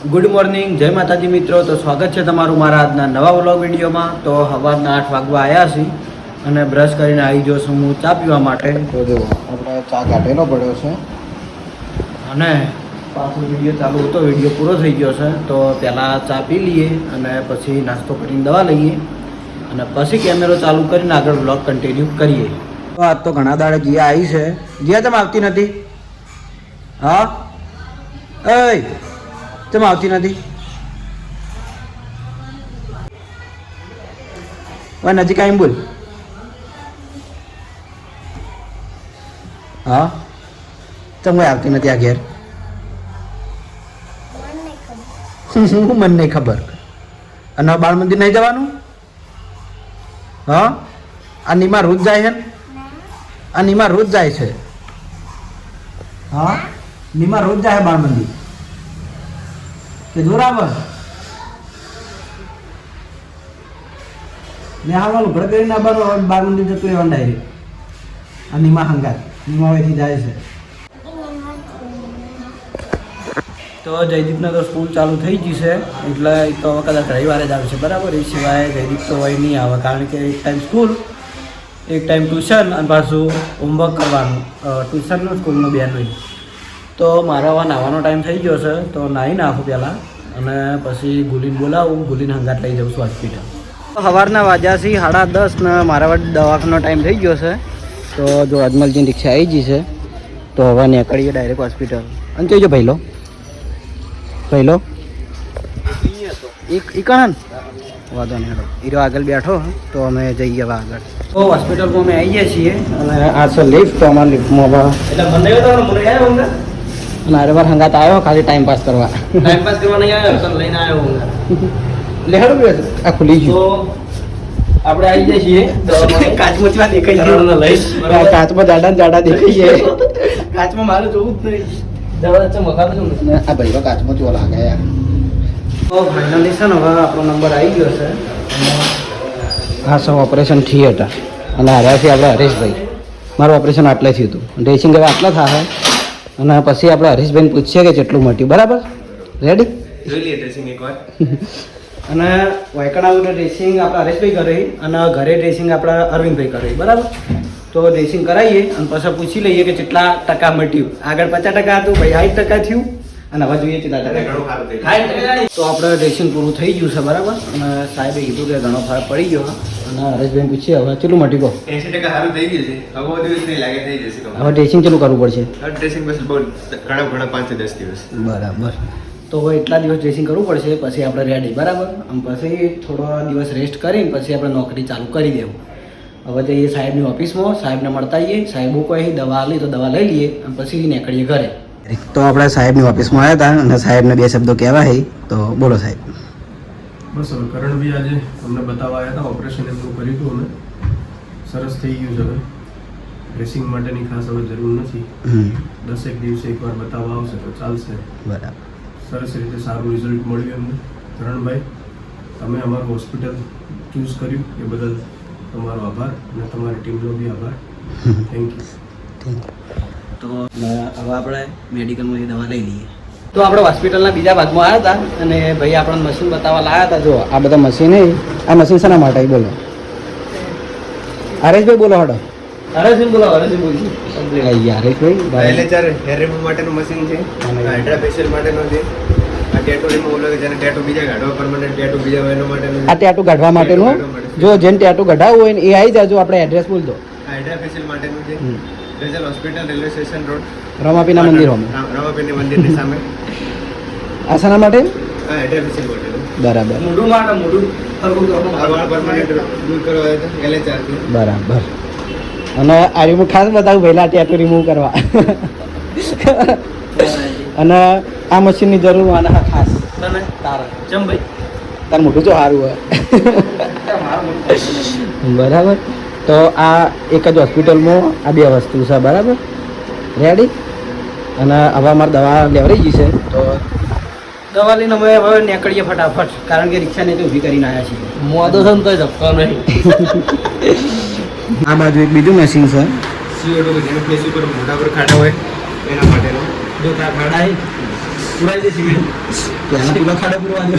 Good morning, જય માતાજી મિત્રો. તો સ્વાગત છે તમારું મારા આજના નવા વ્લોગ વિડીયોમાં. તો સવારના 8 વાગવા આવ્યા છીએ અને બ્રશ કરીને આવી ગયો છું હું ચા પીવા માટે. તો જો આપણે ચા કાઢેલો પડ્યો છે અને પાછો વિડીયો ચાલુ હતો, વિડીયો પૂરો થઈ ગયો છે. તો પહેલાં ચા પી લઈએ અને પછી નાસ્તો કરીને દવા લઈએ અને પછી કેમેરો ચાલુ કરીને આગળ વ્લોગ કન્ટિન્યુ કરીએ. તો આજ તો ઘણા દાડે જીયા આવી છે. જીયા તમે આવતી નથી? હા એ તમે આવતી નથી? હવે નજીક આવીને બોલ. હા તમે આવતી નથી આ ઘેર? મને નહીં ખબર. અને બાળ મંદિર નહીં જવાનું? હા આ નીમા રોજ જાય છે ને? આ નીમા રોજ જાય છે. હા નીમા રોજ જાય બાળ મંદિર કે જોરાબર ને હાલવાનું ઘર કરીને આવવાનું, બાર મંદિર જતું રહેવાનું ડાયરેક્ટ. આ નીમા હંગાત નીમાવાથી જાય છે. તો જયદીપને તો સ્કૂલ ચાલુ થઈ ગઈ છે એટલે તો કદાચ રવિવારે જ આવશે, બરાબર. એ સિવાય જયદીપ તો હોય નહીં આવે, કારણ કે એક ટાઈમ સ્કૂલ એક ટાઈમ ટ્યુશન અને પાછું હોમવર્ક કરવાનું, ટ્યુશનનું સ્કૂલનું બેનું. તો મારા હવે નાવાનો ટાઈમ થઈ ગયો છે તો નાહી નાખું પહેલાં અને પછી ગુલીને બોલાવું, ગુલીને હંગાત લઈ જાઉં છું હોસ્પિટલ. સવારના વાગ્યા છે 10:30 ને મારા દવાખાનો ટાઈમ થઈ ગયો છે. તો જો અજમલજીની રિક્ષા આવી ગઈ છે તો હવે નીકળીએ ડાયરેક્ટ હોસ્પિટલ. અને જોઈજો ભાઈલો એ કણ વાંધો નહીં, હેડો હીરો આગળ બેઠો તો અમે જઈએ હવે આગળ. તો હોસ્પિટલમાં અમે આવીએ છીએ અને આ છે લિફ્ટ. તો અમારા લિફ્ટમાં એટલે મને અને અરે વાર હંગાત આવ્યો ખાલી ટાઈમ પાસ કરવા નહીં આવ્યો, તને લઈને આવ્યો હું. લેહાડું બે આ ખુલી ગયું. આપણે આવી જઈએ છીએ કાચમાં દેખાઈ જાય, કાચમાં જાડા દેખાઈ જાય. કાચમાં મારે જોવું જ નહીં, આ ભાઈ કાચમાં ચો લાગે યાર. તો ફાઇનલી છે ને હવે આપણો નંબર આવી ગયો છે. આ છે ઓપરેશન થિયેટર અને હાર્યાથી આપણે હરેશભાઈ. મારું ઓપરેશન આટલે થયું હતું, ડ્રેસિંગ હવે આટલા થાય અને પછી આપણે હરીશભાઈને પૂછીએ કે કેટલું મટ્યું. બરાબર, રેડી? જોઈ લઈએ ડ્રેસિંગ એકવાર. અને વાયકણાનું ડ્રેસિંગ આપણે હરેશભાઈ કરે અને ઘરે ડ્રેસિંગ આપણે અરવિંદભાઈ કરે, બરાબર. તો ડ્રેસિંગ કરાવીએ અને પછી પૂછી લઈએ કે કેટલા ટકા મટ્યું. આગળ 50% હતું, ભાઈ 60% થયું અને હવે જોઈએ કેટલા ટકા. તો આપણે ડ્રેસિંગ પૂરું થઈ ગયું છે, બરાબર. અને સાહેબે કીધું કે ઘણો ફરક પડી ગયો અને હરેશભાઈને પૂછીએ હવે કેટલું મટી ગયો. 80% સારું થઈ ગયું છે, હવે દિવસ નહીં લાગે થઈ જશે. હવે ડ્રેસિંગ ચાલુ કરવું પડશે. ડ્રેસિંગ બસ બહુ ઘણા 5 થી 10 દિવસ. બરાબર. તો હવે એટલા દિવસ ડ્રેસિંગ કરવું પડશે, પછી આપણે રેડી, બરાબર. અને પછી થોડો દિવસ રેસ્ટ કરીને પછી આપણે નોકરી ચાલુ કરી દેવું. હવે જઈએ સાહેબની ઓફિસમાં, સાહેબને મળતા આવીએ. સાહેબો કોઈ દવા આપી તો દવા લઈ લઈએ અને પછી નીકળીએ ઘરે. તો આપણે સાહેબની ઓફિસમાં આવ્યા હતા અને સાહેબને 2 શબ્દો કહેવા છે. તો બોલો સાહેબ. બસ હવે કરણભાઈ આજે અમને બતાવવા આવ્યા હતા, ઓપરેશન એમનું કર્યું હતું અમે, સરસ થઈ ગયું છે. હવે ડ્રેસિંગ માટેની ખાસ હવે જરૂર નથી. 10 દિવસે એકવાર બતાવવા આવશે તો ચાલશે. બરાબર. સરસ રીતે સારું રિઝલ્ટ મળ્યું એમને. કરણભાઈ, તમે અમારું હોસ્પિટલ ચૂઝ કર્યું એ બદલ તમારો આભાર અને તમારી ટીમનો બી આભાર. Thank you. તો હવે આપણે મેડિકલમાંથી દવા લઈ લઈએ. તો આપણે હોસ્પિટલના બીજા ભાગમાં આવ્યા હતા અને ભાઈ આપણને મશીન બતાવવા લાવ્યા હતા. જો આ બધા મશીન, આ મશીન શેના માટે બોલો? હરેશભાઈ બોલો. હડો હરેશભાઈ બોલો. હરેશભાઈ બોલશું. હરેશભાઈ હેર રિમૂવ માટેનું મશીન છે, હાઇડ્રા ફેશિયલ માટેનું છે, આ ટેટુ રિમૂવ જેને ટેટુ બીજા કાઢવા, પરમનન્ટ ટેટુ બીજા એના માટેનું, આ ટેટુ કાઢવા માટેનું. જો જેને ટેટુ કઢાવવું હોય ને એ આવી જાજો. આપણે એડ્રેસ બોલ દો. હાઇડ્રા ફેશિયલ માટેનું છે, રેઝલ હોસ્પિટલ, રેલવે સ્ટેશન રોડ, રમાપીના મંદિર હોમ, રમાપીના મંદિરની સામે. આસાના માટે હાઇડ્રા ફેશિયલ માટેનું. બરાબર. મોઢું માટે મોઢું પરમનન્ટ દૂર કરવા તો LHR છે. બરાબર. અને આ રિમૂવ ખાસ બતાવું પહેલાં ટેટુ રિમૂવ કરવા. અને આ મશીનની જરૂર મને ખાસ તારા ચમ ભાઈ તાર મોટું જો સારું હોય. બરાબર. તો આ એક જ હોસ્પિટલમાં આ 2 વસ્તુ છે, બરાબર. રેડી. અને હવે અમારે દવા લેવડાઈ ગઈ છે તો દવા લઈને અમે હવે નીકળીએ ફટાફટ, કારણ કે રિક્ષાને તો ઊભી કરીને આવ્યા છીએ. મોદો છે ને તો ધક્કા નહીં. આ બાજુ એક બીજું મશીન છે, CO2 જેને ફેસ ઉપર મોઢા પર ખાડા હોય એના માટેનું. જો ત્યાં ખાડા ઉડાઈ દે સિમેન્ટ પેલા પેલો ખાડો પૂરવા દો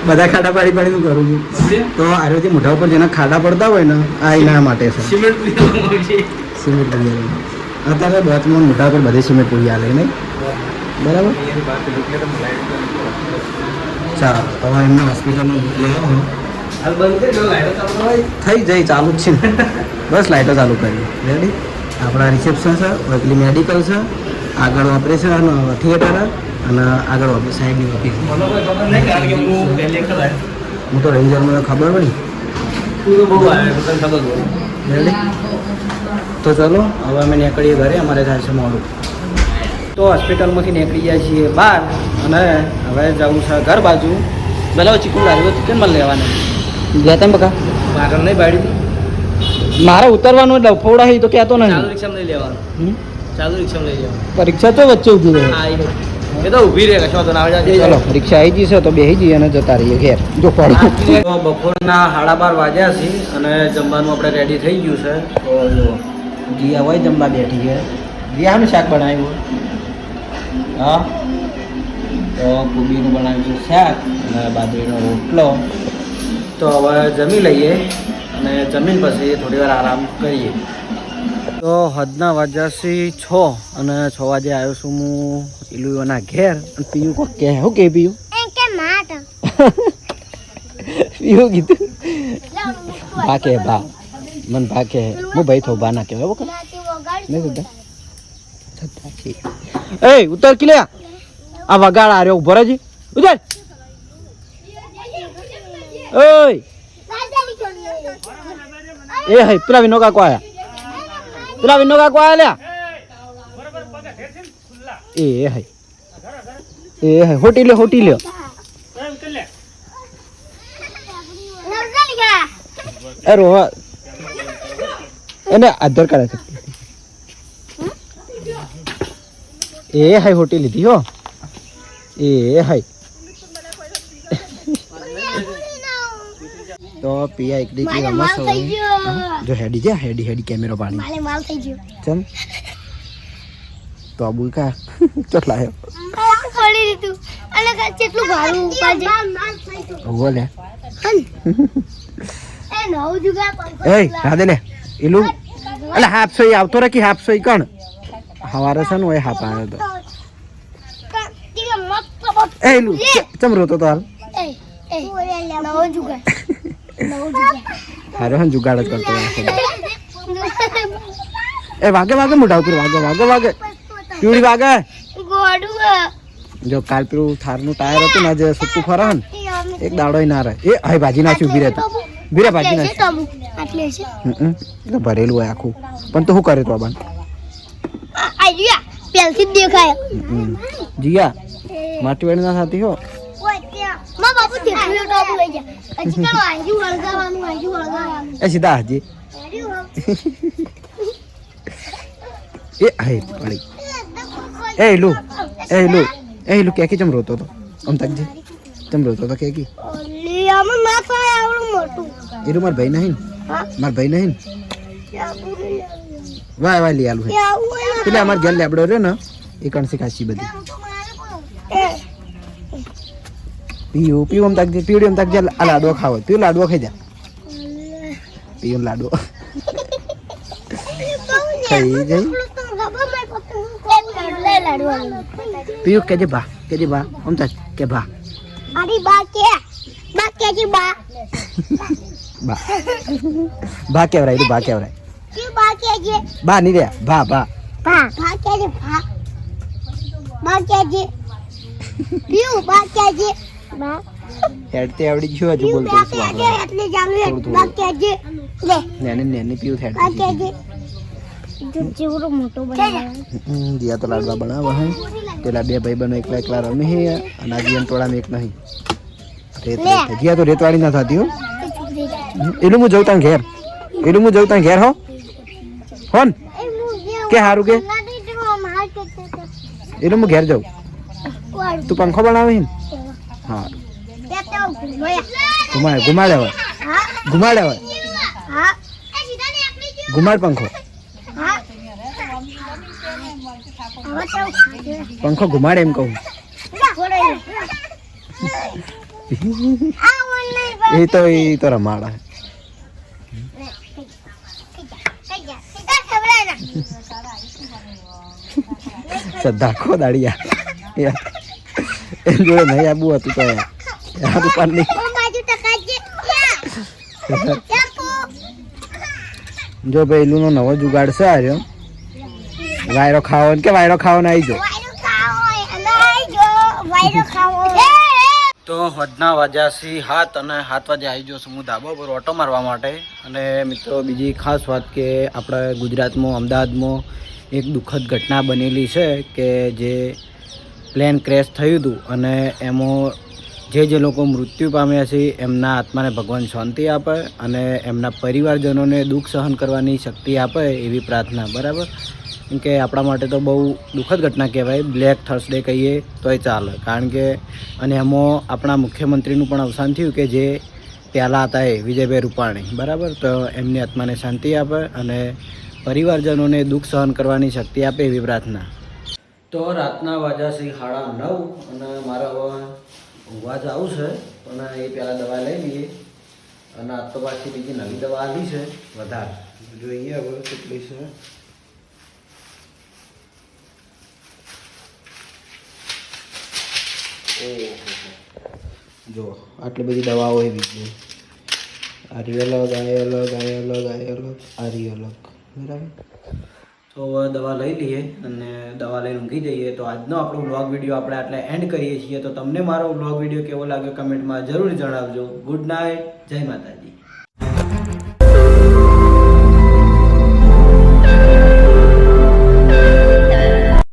બધા ખાડા પાડી પાડીને કરું છું તો આરે જે મોઢા ઉપર જેના ખાડા પડતા હોય ને આ એના માટે છે સિમેન્ટ સિમેન્ટ પૂરી અત્યારે બેચમાં મોઢા પર બધે સિમેન્ટ પૂરી આલે નહીં બરાબર ચાલો હવે એમને હોસ્પિટલમાં લેવા હાલ બંધ કરી દો લાઈટો ચાલુ હોય થઈ જાય ચાલુ જ છે ને બસ લાઈટો ચાલુ કરી રેડી આપણા રિસેપ્શન છે પેલી મેડિકલ છે આગળ ઓપરેશન થિયેટર અને આગળ સાઈડની ઓફિસ મને કોઈ ખબર નહીં કારણ કે હું પહેલી વખત આવ્યો હું તો રેન્જરમાં ખબર પડી તું તો બહુ આવ્યો તને ખબર હોય રેડી તો ચલો હવે અમે નીકળીએ ઘરે અમારે થાય છે મોડું તો હોસ્પિટલમાંથી નીકળી ગયા છીએ બહાર અને હવે જવું છે ઘર બાજુ પેલા ચીકુ લાવ્યો ચિકન માં લેવાના લેતા બકા આગળ નહીં બાળી મારે ઉતરવાનું એટલે ફોડા તો કહેતો ચાલુ નહીં રિક્ષામાં લઈ લેવાનું ચાલુ રિક્ષામાં લઈ જવાનું પરીક્ષા તો વચ્ચે ઊભી રહે હા એ તો ઊભી રહે કશો તો ના આવે ચલો રિક્ષા આવી જશે તો બેસી જઈએ અને જતા રહીએ ઘેર જો પડી તો બપોરના 12:30 વાગ્યા છે અને જમવાનું આપણે રેડી થઈ ગયું છે તો જો જીયા હોય જમવા બેઠી છે જીયાનું શાક બનાવ્યું હા તો કોબીનું બનાવ્યું છે શાક અને બાજરીનો રોટલો તો હવે જમી લઈએ અને જમીન પછી થોડી વાર આરામ કરીએ તો હદના વાગ્યા છે 6 અને 6 વાગે આવ્યો છું હું ઇલુઓના ઘેર અને પીયું કોક કહે હું કે પીયું પીયું કીધું ભા કે ભા મન ભા કે હું ભાઈ થો ભા ના કહેવાય બકા નહીં બધા એ ઉતર કિલે આ વગાડ આ રહ્યો ઉભો રહેજી ઉતર ઓય એ હઈ પેલા વિનો કાકો આયા પેલા વિનો કાકો આયા લ્યા એ હઈ હોટી લ્યો એ રોવા એને આધાર કાર્ડ છે એ હાઈ હોટી લીધી હો એ હાઈ તો પિયા એક દીકરી રમસ જો હેડી જા હેડી કેમેરો પાણી માલ થઈ ગયો ચમ તો આબુ કા કેટલા હે પડી દીધું અને કેટલું ભારું ઉપાજે ઓગો લે એ નવ જુગા એ રાધે લે ઇલુ અલે હાફ સોઈ આવતો રે કે હાફ સોઈ કણ હવારે છે ને ઓય હાફ આવ્યો તો એ ઇલુ ચમ રોતો તો હાલ નવ જુગા હારો હન જુગાડ જ કરતો એ વાગે મોઢા ઉપર વાગે પીવડી વાગે ગોડું જો કાલ પેલું થારનું ટાયર હતું ને જે સુકું ફરે ને એક દાડો ના રહે એ હાઈ ભાજી નાખી ઉભી રહેતી બીરે ભાજી નાખી આટલે છે તો ભરેલું હોય આખું પણ તો શું કરે તો બાન આઈડિયા પેલથી જ દેખાય જીયા માટી વાળી ના થતી હો માં બાપુ દેખાયો ટોપ લઈ જા હજી ચાલો આજુ વળગાવાનું એ સીધા હાજી એ હાઈ પડી એ લું કેકી ચમ રોતો તો આમ તકજી ચમ રોતો તો કેકી આમાં ના થાય આવડું મોટું એનું માર ભાઈ નહીં વાય લઈ આલું એટલે અમાર ઘેર લેબડો રહ્યો ને એ કણસી ખાસી બધી પીવું આમ તકજી પીવડી આમ તકજી આ લાડવો ખાવો પીવું લાડવો ખાઈ જા પીવું લાડવો ખાઈ જઈ પીયું કેજે બા આમ તાજ કે બા અરે બા કે જી બા બા કેવરાય બા કેવરાય જી બા કે જે બા ની રે બા કે જે બા કે જે પીયું બા કે જે બા હેડતે આવડી ગયો હજુ બોલતો એટલે ચાલુ બા કે જે લે નેને પીયું હેડ બા કે જે જેવડો મોટો બનાવ્યો જીયા તો લાડવા બનાવે હે પેલા બે ભાઈ બનો એકલા રમે હે અને આ જીયન ટોળામાં એક નહીં જીયા તો રેતવાળી ના થતી હો એનું હું જઉં તાં ઘેર હો હોન કે હારું કે એનું હું ઘેર જાઉં તું પંખો બનાવે હે હા ઘુમાડે હોય ઘુમાડ પંખો પંખો ઘુમાડે એમ કહું. એ તો રમાડા દાખો દાડિયા એમ જોડે નહીં આબુ હતું તો યાર દુકાનની જો પેલું નો નવો જુગાડ છે આર્યો વાયરો ખાવાનો કે વાયરો ખાવાનો આવી જો તો વધના વાગ્યાથી 7 અને 7 વાગે આવી ગયો છું હું ધાબા પર ઓટો મારવા માટે. અને મિત્રો બીજી ખાસ વાત કે આપણે ગુજરાતમાં અમદાવાદમાં એક દુઃખદ ઘટના બનેલી છે કે જે પ્લેન ક્રેશ થયું હતું અને એમાં જે લોકો મૃત્યુ પામ્યા છે એમના આત્માને ભગવાન શાંતિ આપે અને એમના પરિવારજનોને દુઃખ સહન કરવાની શક્તિ આપે એવી પ્રાર્થના. બરાબર, કેમ કે આપણા માટે તો બહુ દુઃખદ ઘટના કહેવાય, બ્લેક થર્સડે કહીએ તોય ચાલે. કારણ કે અને એમાં આપણા મુખ્યમંત્રીનું પણ અવસાન થયું કે જે પહેલાં હતા એ વિજયભાઈ રૂપાણી. બરાબર, તો એમની આત્માને શાંતિ આપે અને પરિવારજનોને દુઃખ સહન કરવાની શક્તિ આપે એવી પ્રાર્થના. તો રાતના વાગ્યા છે 9:30 અને મારે હવે ઊંઘવા જવું છે પણ એ પહેલાં દવા લઈ લઈએ. અને આજ તો પાછી બીજી નવી દવા આવી છે વધારે, જોઈએ હવે કેટલી છે. જો આટલી બધી દવાઓ એવી છે. આ રી અલગ, આ અલગ, આ અલગ, આ અલગ, આ રી અલગ. બરાબર, તો હવે દવા લઈ લઈએ અને દવા લઈને ઊંઘી જઈએ. તો આજનો આપણો વ્લોગ વિડીયો આપણે આટલે એન્ડ કરીએ છીએ. તો તમને મારો વ્લોગ વિડીયો કેવો લાગ્યો કમેન્ટમાં જરૂર જણાવજો. ગુડ નાઇટ, જય માતાજી.